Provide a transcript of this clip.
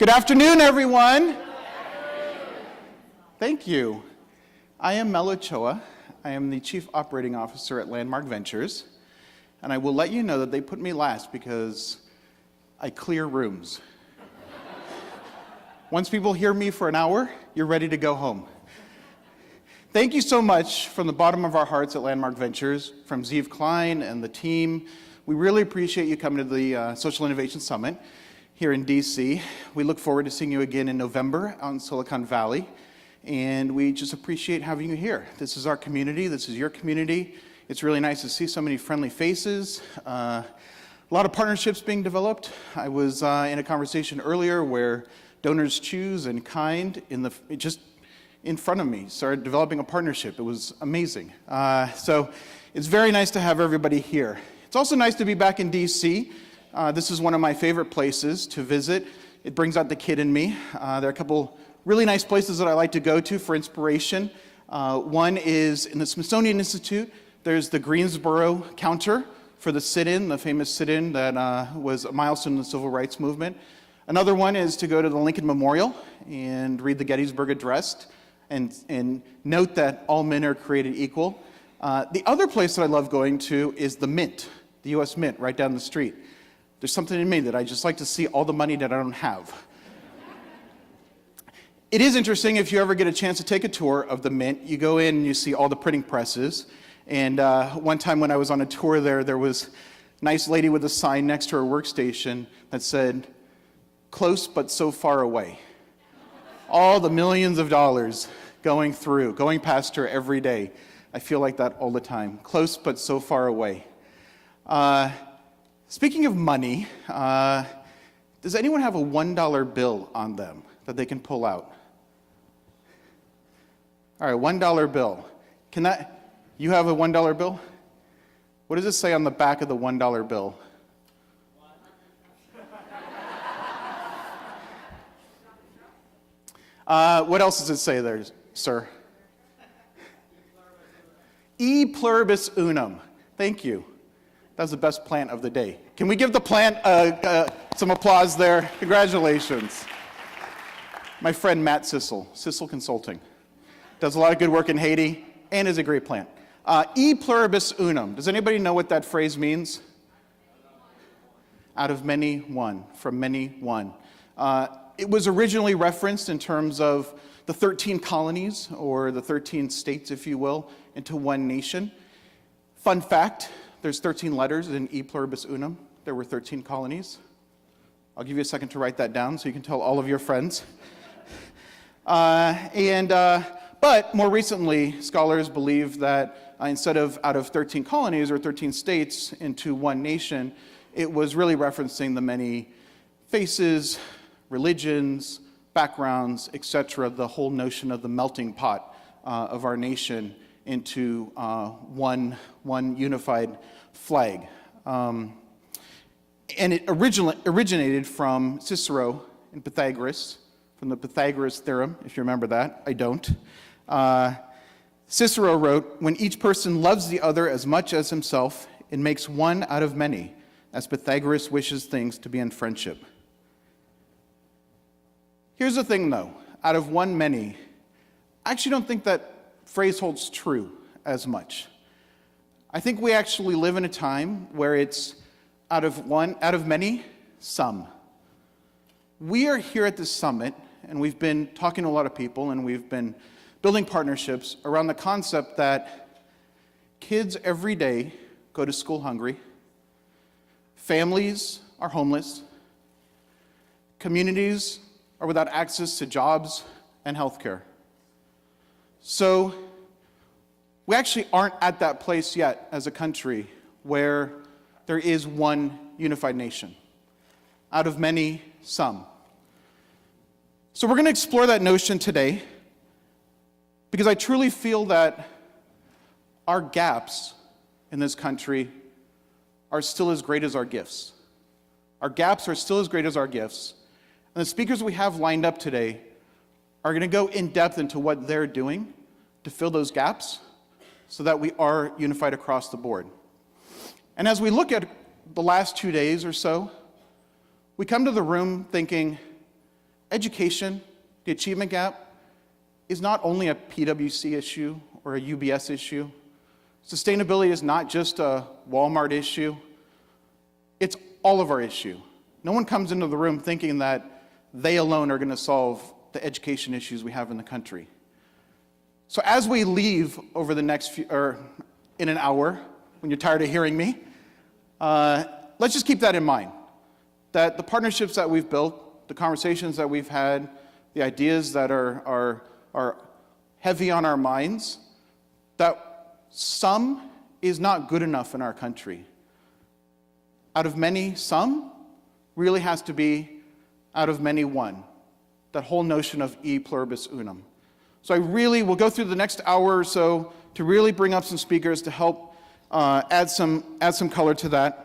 Good afternoon, everyone. Thank you. I am Mel Ochoa. I am the Chief Operating Officer at Landmark Ventures, and I will let you know that they put me last because I clear rooms. Once people hear me for an hour, you're ready to go home. Thank you so much from the bottom of our hearts at Landmark Ventures, from Zeev Klein and the team. We really appreciate you coming to the Social Innovation Summit here in DC. We look forward to seeing you again in November out in Silicon Valley. And we just appreciate having you here. This is our community. This is your community. It's really nice to see so many friendly faces. A lot of partnerships being developed. I was in a conversation earlier where Donors Choose and Kind just in front of me started developing a partnership. It was amazing. So it's very nice to have everybody here. It's also nice to be back in DC. This is one of my favorite places to visit. It brings out the kid in me. There are a couple really nice places that I like to go to for inspiration. One is in the Smithsonian Institute. There's the Greensboro counter for the sit-in, the famous sit-in that was a milestone in the civil rights movement. Another one is to go to the Lincoln Memorial and read the Gettysburg Address and note that all men are created equal. The other place that I love going to is the Mint, the U.S. Mint, right down the street. There's something in me that I just like to see all the money that I don't have. It is interesting if you ever get a chance to take a tour of the Mint. You go in and you see all the printing presses. And one time when I was on a tour there was a nice lady with a sign next to her workstation that said, "Close but so far away." All the millions of dollars going past her every day. I feel like that all the time. Close but so far away. Speaking of money, does anyone have a $1 bill on them that they can pull out? All right, $1 bill. You have a $1 bill? What does it say on the back of the $1 bill? What else does it say there, sir? E pluribus unum. Thank you. That was the best plant of the day. Can we give the plant some applause there? Congratulations. My friend Matt Sissel Consulting. Does a lot of good work in Haiti and is a great plant. E pluribus unum. Does anybody know what that phrase means? Out of many, one. From many, one. It was originally referenced in terms of the 13 colonies, or the 13 states, if you will, into one nation. Fun fact, there's 13 letters in E pluribus unum. There were 13 colonies. I'll give you a second to write that down so you can tell all of your friends. But more recently, scholars believe that instead of out of 13 colonies or 13 states into one nation, it was really referencing the many faces, religions, backgrounds, etc., the whole notion of the melting pot of our nation into one unified flag. And it originated from Cicero and Pythagoras, from the Pythagoras theorem, if you remember that. I don't. Cicero wrote, "When each person loves the other as much as himself, it makes one out of many, as Pythagoras wishes things to be in friendship." Here's the thing, though. Out of one, many. I actually don't think that phrase holds true as much. I think we actually live in a time where it's out of many, some. We are here at this summit, and we've been talking to a lot of people, and we've been building partnerships around the concept that kids every day go to school hungry, families are homeless, communities are without access to jobs and healthcare. So we actually aren't at that place yet as a country where there is one unified nation. Out of many, some. So we're going to explore that notion today because I truly feel that our gaps in this country are still as great as our gifts. Our gaps are still as great as our gifts. And the speakers we have lined up today are going to go in depth into what they're doing to fill those gaps so that we are unified across the board. And as we look at the last 2 days or so, we come to the room thinking, education, the achievement gap, is not only a PwC issue or a UBS issue. Sustainability is not just a Walmart issue. It's all of our issue. No one comes into the room thinking that they alone are going to solve the education issues we have in the country. So as we leave over the next in an hour, when you're tired of hearing me, let's just keep that in mind, that the partnerships that we've built, the conversations that we've had, the ideas that are heavy on our minds, that some is not good enough in our country. Out of many, some really has to be out of many, one. That whole notion of e pluribus unum. So I really will go through the next hour or so to really bring up some speakers to help add some color to that.